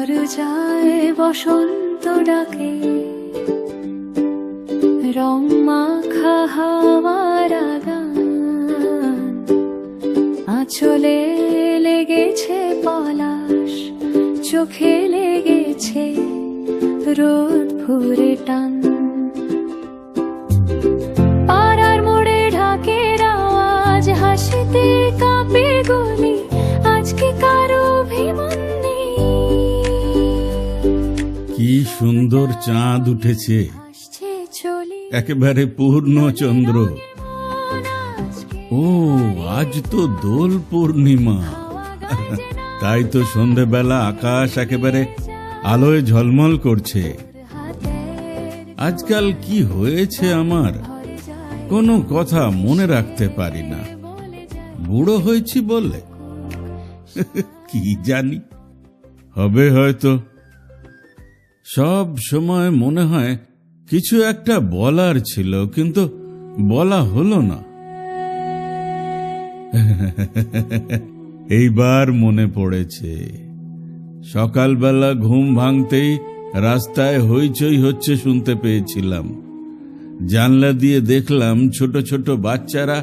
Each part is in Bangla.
দরজায় বসন্ত ডাকে, রং মাখা হাওয়ার গান, আঁচলে লেগেছে পলাশ, চোখে লেগেছে রোদ ভরে টান। পাড়ার মোড়ে ঢাকের আওয়াজ, হাসিতে কাঁপে গলি, আজকে কারো অভিমান নেই। কি সুন্দর চাঁদ উঠেছে, একেবারে পূর্ণ চন্দ্র। ও আজ তো দোল পূর্ণিমা, তাই তো সন্ধেবেলা আকাশ একেবারে আলোয় ঝলমল করছে। আজকাল কি হয়েছে আমার, কোনো কথা মনে রাখতে পারি না। বুড়ো হয়েছি বলে কি জানি, হবে হয়তো। সব সময় মনে হয় কিছু একটা বলার ছিল, কিন্তু বলা হলো না। এইবার মনে পড়েছে, সকালবেলা ঘুম ভাঙতেই রাস্তায় হইচই হচ্ছে শুনতে পেয়েছিলাম। জানলা দিয়ে দেখলাম ছোট ছোট বাচ্চারা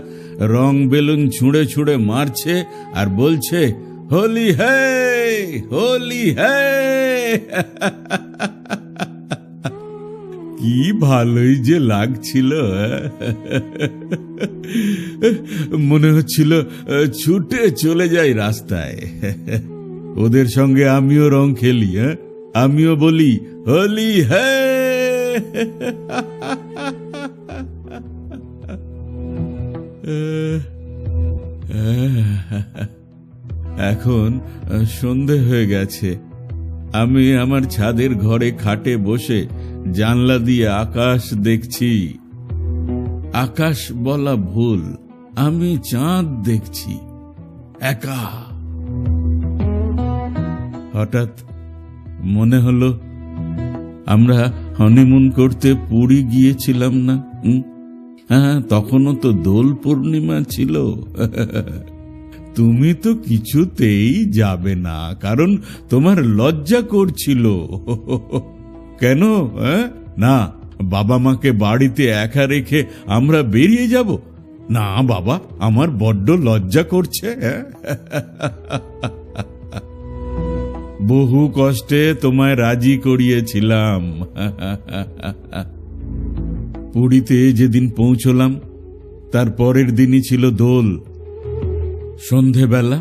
রং বেলুন ছুঁড়ে ছুঁড়ে মারছে আর বলছে, হোলি হে হোলি হে। কি ভালোই যে লাগছিল, মনে হচ্ছিল ছুটে চলে যাই রাস্তায়, ওদের সঙ্গে আমিও রং খেলি, আমিও বলি হোলি হে। এখন সন্ধে হয়ে গেছে, আমি আমার ছাদের ঘরে খাটে বসে জানলা দিয়ে আকাশ দেখছি। আকাশ বলা ভুল, আমি চাঁদ দেখছি একা। হঠাৎ মনে হলো আমরা হনিমুন করতে পুরী গিয়েছিলাম না? হ্যাঁ, তখনও তো দোল পূর্ণিমা ছিল। তুমি তো কিছুতেই যাবে না, কারণ তোমার লজ্জা করছিল। কেন? না, বাবা মাকে বাড়িতে একা রেখে আমরা বেরিয়ে যাব? না বাবা, আমার বড্ড লজ্জা করছে। বহু কষ্টে তোমায় রাজি করিয়েছিলাম। পুরীতে যেদিন পৌঁছলাম তার পরের দিনই ছিল দোল। সন্ধেবেলা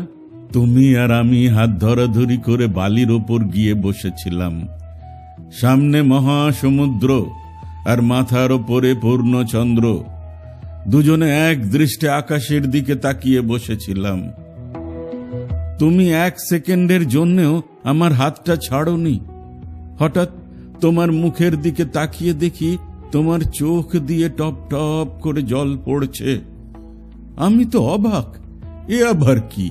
তুমি আর আমি হাত ধরাধরি করে বালির ওপর গিয়ে বসেছিলাম। সামনে মহাসমুদ্র আর মাথার ওপরে পূর্ণচন্দ্র। দুজনে এক দৃষ্টে আকাশের দিকে তাকিয়ে বসেছিলাম। তুমি এক সেকেন্ডের জন্যও আমার হাতটা ছাড়োনি। হঠাৎ তোমার মুখের দিকে তাকিয়ে দেখি তোমার চোখ দিয়ে টপ টপ করে জল পড়ছে। আমি তো অবাক, এ আবার কি?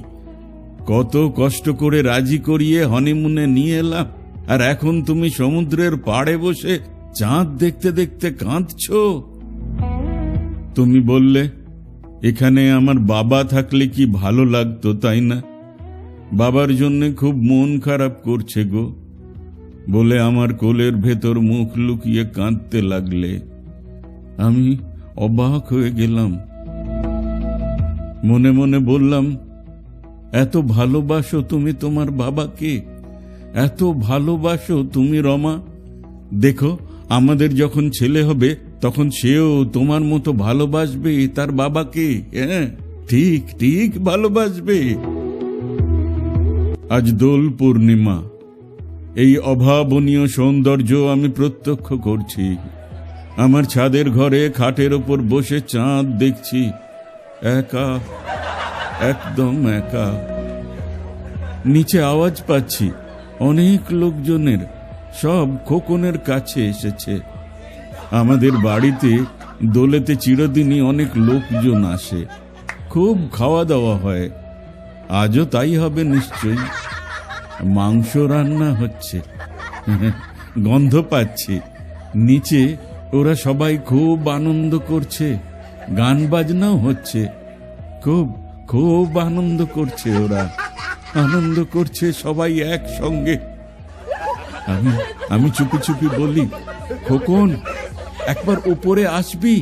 কত কষ্ট করে রাজি করিয়ে হনিমুনে নিয়ে এলাম, আর এখন তুমি সমুদ্রের পাড়ে বসে চাঁদ দেখতে দেখতে কাঁদছো। তুমি বললে, এখানে আমার বাবা থাকলে কি ভালো লাগতো, তাই না? বাবার জন্য খুব মন খারাপ করছে গো, বলে আমার কোলের ভেতর মুখ লুকিয়ে কাঁদতে লাগলে। আমি অবাক হয়ে গেলাম। মনে মনে বললাম, এত ভালোবাসো তুমি তোমার বাবাকে, এত ভালোবাসো তুমি রমা। দেখো, আমাদের যখন ছেলে হবে তখন সেও তোমার মতো ভালোবাসবে তার বাবাকে। হ্যাঁ, ঠিক ঠিক ভালোবাসবে। আজ দোল পূর্ণিমা, এই অভাবনীয় সৌন্দর্য আমি প্রত্যক্ষ করছি। আমার ছাদের ঘরে খাটের ওপর বসে চাঁদ দেখছি, একা, একদম একা। নিচে আওয়াজ পাচ্ছি অনেক লোকজনের, সব খোকনের কাছে এসেছে। আমাদের বাড়িতে দোলেতে চিরদিনই অনেক লোকজন আসে, খুব খাওয়া দাওয়া হয়। আজও তাই হবে নিশ্চয়ই। মাংস রান্না হচ্ছে, গন্ধ পাচ্ছি। নিচে ওরা সবাই খুব আনন্দ করছে, গান বাজনাও হচ্ছে। খুব খুব আনন্দ করছে ওরা, আনন্দ করছে সবাই একসঙ্গে। আমি আমি চুপি চুপি বলি, খোকন একবার উপরে আসবি?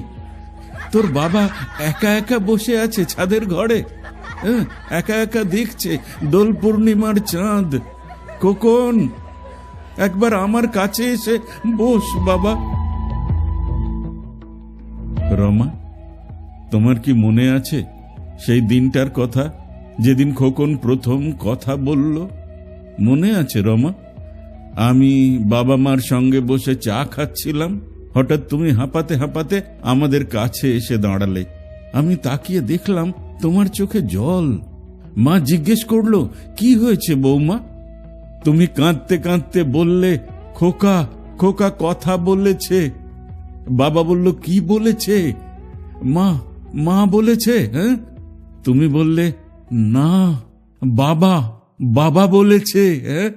তোর বাবা একা একা বসে আছে ছাদের ঘরে, একা একা দেখছে দোল পূর্ণিমার চাঁদ। খোকন একবার আমার কাছে এসে বস বাবা। রমা, তোমার কি মনে আছে সেই দিনটার কথা, যেদিন খোকন প্রথম কথা বলল? মনে আছে রমা? আমি বাবা মার সঙ্গে বসে চা খাচ্ছিলাম, হঠাৎ তুমি হাঁপাতে হাঁপাতে আমাদের কাছে এসে দাঁড়ালে। আমি তাকিয়ে দেখলাম তোমার চোখে জল। মা জিজ্ঞেস করলো, কি হয়েছে বৌমা? তুমি কাঁদতে কাঁদতে বললে, খোকা খোকা কথা বলেছে। বাবা বলল, কি বলেছে? মা মা বলেছে। হ্যাঁ, তুমি বললে, না বাবা বাবা বলেছে। হ্যাঁ,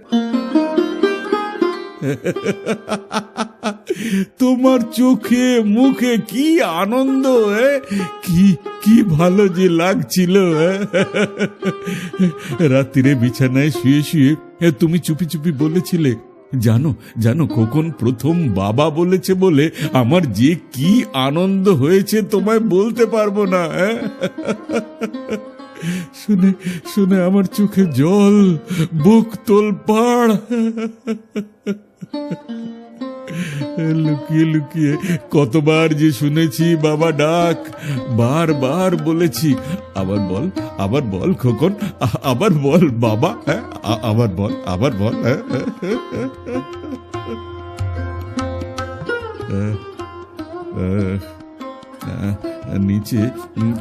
তোমার চোখে মুখে কি আনন্দ, কি কি ভালো যে লাগছিল। রাত্রিরে বিছানায় শুয়ে শুয়ে তুমি চুপি চুপি বলেছিলে, জানো জানো খোকন প্রথম বাবা বলেছে বলে আমার যে কি আনন্দ হয়েছে তোমায় বলতে পারবো না। শুনে শুনে আমার চোখে জল, বুক তোলপাড়। লুকিয়ে লুকিয়ে কতবার যে শুনেছি বাবা ডাক, বারবার বলেছি, আবার বল আবার বল খোকন, আবার বল বাবা, আবার বল আবার বল। নিচে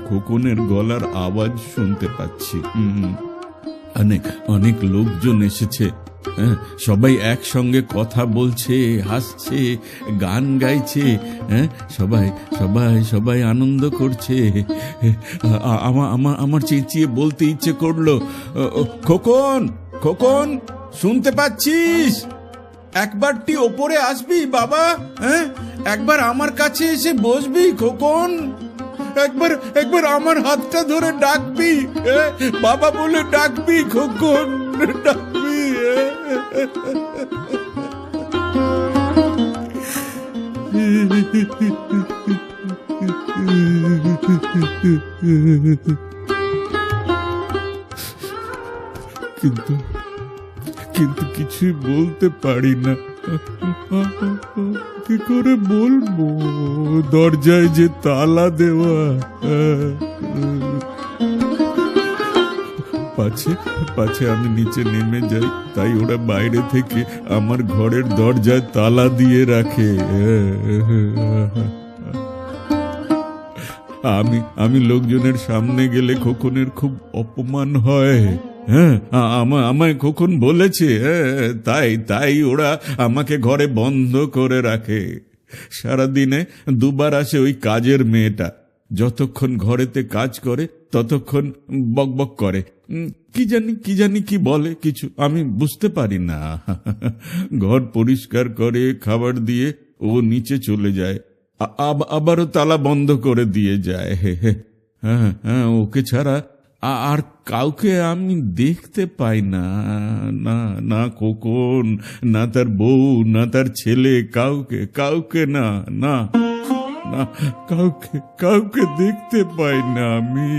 খোকনের গলার আওয়াজ শুনতে পাচ্ছি। অনেক অনেক লোকজন এসেছে, সবাই একসঙ্গে কথা বলছে, হাসছে, গান গাইছে, সবাই সবাই সবাই আনন্দ করছে। আমার চেঁচিয়ে বলতে ইচ্ছে করলো, খোকন খোকন শুনতে পাচ্ছিস? একবারটি ওপরে আসবি বাবা? একবার আমার কাছে এসে বসবি খোকন? একবার একবার আমার হাতটা ধরে ডাকবি, বাবা বলে ডাকবি খোকন, ডাকবি। কিন্তু কিন্তু কিছুই বলতে পারি না। কি করে বলবো? দরজায় যে তালা দেওয়া। পাছে আমি নিচে নেমে যাই, তাই ওরা বাইরে থেকে আমার ঘরের দরজায় তালা দিয়ে রাখে। আমি লোকজনের সামনে গেলে খোকনের খুব অপমান হয়। আমায় খোকন বলেছে, তাই ওরা আমাকে ঘরে বন্ধ করে রাখে। সারাদিনে দুবার আসে ওই কাজের মেয়েটা, যতক্ষণ ঘরেতে কাজ করে ততক্ষণ বকবক করে, কি জানি কি বলে, কিছু আমি বুঝতে পারি না। ঘর পরিষ্কার করে খাবার দিয়ে ও নিচে চলে যায়, আবারও তালা বন্ধ করে দিয়ে যায়। হ্যাঁ, ওকে ছাড়া আর কাউকে আমি দেখতে পাই না। না না খোকন, না তার বউ, না তার ছেলে, কাউকে না না না, কাউকে দেখতে পাই না আমি।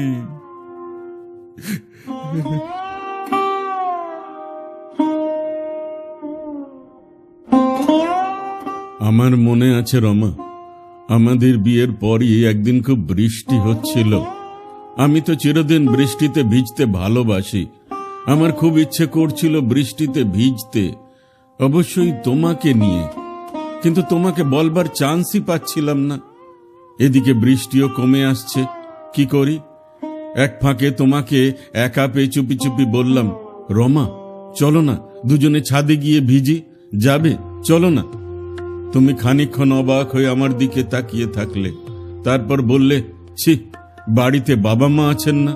আমার মনে আছে রমা, আমাদের বিয়ের পরই একদিন খুব বৃষ্টি হচ্ছিল। আমি তো চিরদিন বৃষ্টিতে ভিজতে ভালোবাসি। আমার খুব ইচ্ছে করছিল বৃষ্টিতে ভিজতে, অবশ্যই তোমাকে নিয়ে, কিন্তু তোমাকে বলবার চান্সই পাচ্ছিলাম না। এদিকে বৃষ্টিও কমে আসছে, কি করি? এক ফাঁকে তোমাকে একা পেয়ে চুপি চুপি বললাম, রমা চলো না দুজনে ছাদে গিয়ে ভিজি, যাবে? চলো না। তুমি খানিকক্ষণ অবাক হয়ে আমার দিকে তাকিয়ে থাকলে, তারপর বললে, ছি, বাড়িতে বাবা মা আছেন না,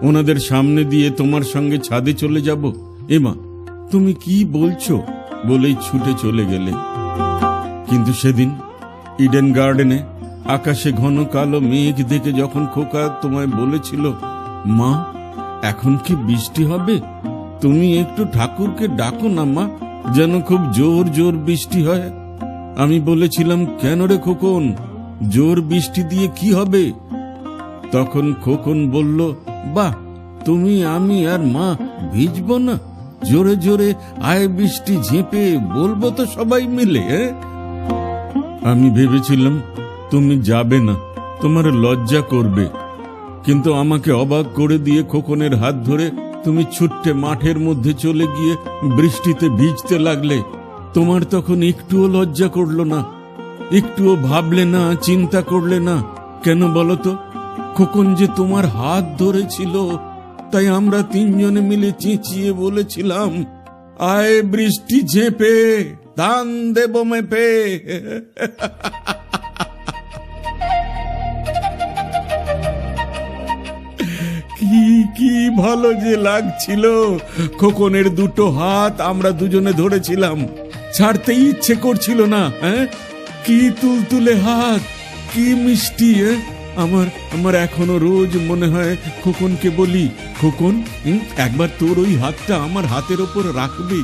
ওনাদের সামনে দিয়ে তোমার সঙ্গে ছাদে চলে যাব? এমা তুমি কি বলছো? বলেই ছুটে চলে গেলে। কিন্তু সেদিন ইডেন গার্ডেনে আকাশে ঘন কালো মেঘ দেখে যখন খোকা তোমায় বলেছিল, মা এখন কি বৃষ্টি হবে, তুমি একটু ঠাকুরকে ডাকো না মা, যেন খুব জোর জোর বৃষ্টি হয়। আমি বলেছিলাম, কেন রে খোকন, জোর বৃষ্টি দিয়ে কি হবে? তখন খোকন বলল, বাহ, তুমি আমি আর মা ভিজবো না? জোরে জোরে আয় বৃষ্টি ঝেঁপে বলবো তো সবাই মিলে। আমি ভেবেছিলাম তুমি যাবে না, তোমার লজ্জা করবে, কিন্তু আমাকে অবাক করে দিয়ে খোকনের হাত ধরে তুমি ছুট্টে মাঠের মধ্যে চলে গিয়ে বৃষ্টিতে ভিজতে লাগলে। তোমার তখন একটুও লজ্জা করলো না, একটুও ভাবলে না, চিন্তা করলে না? কেন বলো তো? খোকন যে তোমার হাত ধরেছিল, তাই আমরা তিনজনে মিলে চেঁচিয়ে বলেছিলাম, আয় বৃষ্টি ঝেঁপে ধান দেব মেপে। কি কি ভালো যে লাগছিল। খোকনের দুটো হাত আমরা দুজনে ধরেছিলাম, ছাড়তে ইচ্ছে করছিল না। কি তুলতুলে হাত, কি মিষ্টি। আমার এখনো রোজ মনে হয় খোকনকে বলি, খোকন, একবার তোর ওই হাতটা আমার হাতের ওপর রাখবি,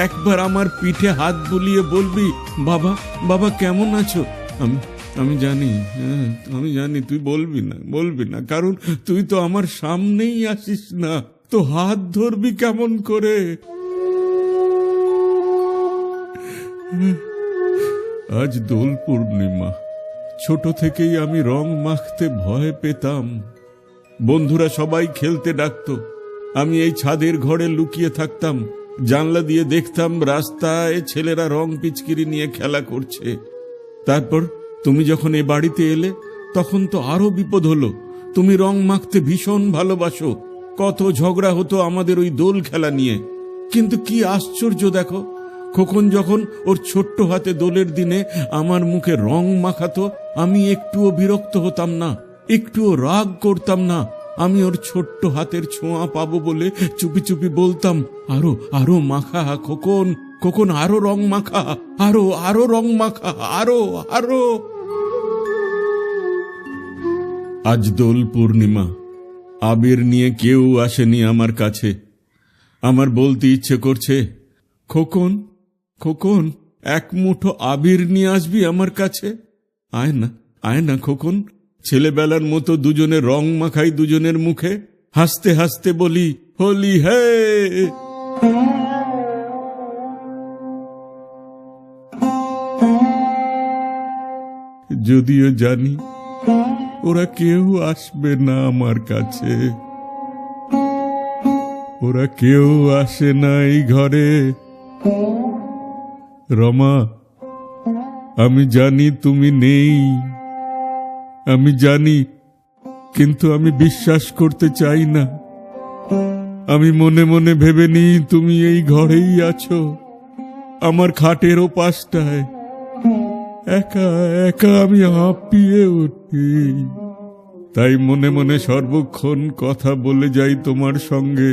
একবার আমার পিঠে হাত বুলিয়ে বলবি, বাবা বাবা কেমন আছো? আমি জানি, আমি জানি তুই বলবি না, কারণ তুই তো আমার সামনেই আসিস না, তো হাত ধরবি কেমন করে? আজ দোল পূর্ণিমা। ছোট থেকেই আমি রং মাখতে ভয় পেতাম। বন্ধুরা সবাই খেলতে ডাকতো, আমি এই ছাদের ঘরে লুকিয়ে থাকতাম, জানলা দিয়ে দেখতাম রাস্তায় ছেলেরা রং পিচকিরি নিয়ে খেলা করছে। তারপর তুমি যখন এ বাড়িতে এলে, তখন তো আরো বিপদ হলো। তুমি রং মাখতে ভীষণ ভালোবাসো, কত ঝগড়া হতো আমাদের ওই দোল খেলা নিয়ে। কিন্তু কি আশ্চর্য দেখো, খোকন যখন ওর ছোট্ট হাতে দোলের দিনে আমার মুখে রং মাখাতো, আমি একটুও বিরক্ত হতাম না, একটুও রাগ করতাম না। আমি ওর ছোট্ট হাতের ছোঁয়া পাবো বলে চুপি চুপি বলতাম, আরো আরো মাখা খোকন, খোকন আরো রং মাখা, আরো আরো রং মাখা, আরো আরো। আজ দোল পূর্ণিমা, আবির নিয়ে কেউ আসেনি আমার কাছে। আমার বলতে ইচ্ছে করছে, খোকন খোকন, এক মুঠো আবির নিয়ে আসবি আমার কাছে? আয় না খোকন, ছেলেবেলার মতো দুজনে রং মাখাই দুজনের মুখে, হাসতে হাসতে বলি, হোলি হে। যদিও জানি ওরা কেউ আসবে না আমার কাছে, ওরা কেউ আসে না এই ঘরে। রমা, আমি জানি তুমি নেই, আমি জানি, কিন্তু আমি বিশ্বাস করতে চাই না। আমি মনে মনে ভেবে নিই তুমি এই ঘরেই আছো, আমার খাটের ওপাশটায়। একা একা আমি হাঁপিয়ে উঠি, তাই মনে মনে সর্বক্ষণ কথা বলে যাই তোমার সঙ্গে।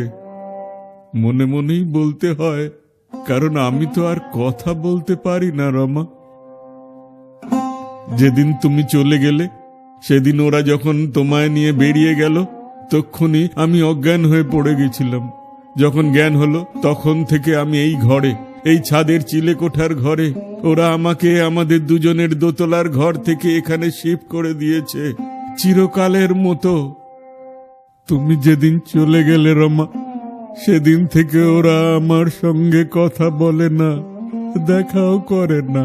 মনে মনেই বলতে হয়, কারণ আমি তো আর কথা বলতে পারি না রমা। যেদিন তুমি চলে গেলে, সেদিন ওরা যখন তোমায় নিয়ে বেরিয়ে গেল, তক্ষুনি আমি অজ্ঞান হয়ে পড়ে গেছিলাম। যখন জ্ঞান হলো, তখন থেকে আমি এই ঘরে, এই ছাদের চিলেকোঠার ঘরে। ওরা আমাকে আমাদের দুজনের দোতলার ঘর থেকে এখানে শিফট করে দিয়েছে, চিরকালের মতো। তুমি যেদিন চলে গেলে রমা, সেদিন থেকে ওরা আমার সঙ্গে কথা বলে না, দেখাও করে না।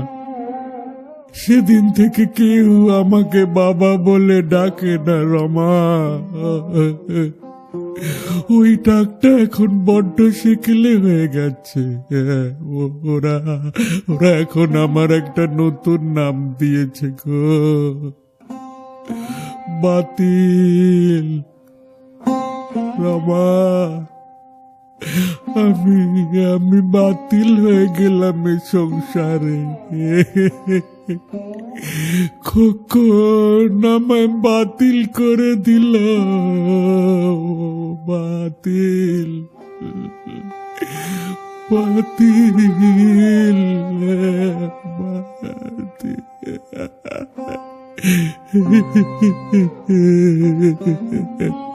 সেদিন থেকে কেউ আমাকে বাবা বলে ডাকে না রমা। ওই ডাকটা এখন বড্ড শিখলে হয়ে গেছে। ওরা এখন আমার একটা নতুন নাম দিয়েছে গো, বাতিল। রমা, আমি বাতিল হয়ে গেলাম এই সংসারে। খোকন আমায় বাতিল করে দিল, বাতিল বাতিল বাতিল।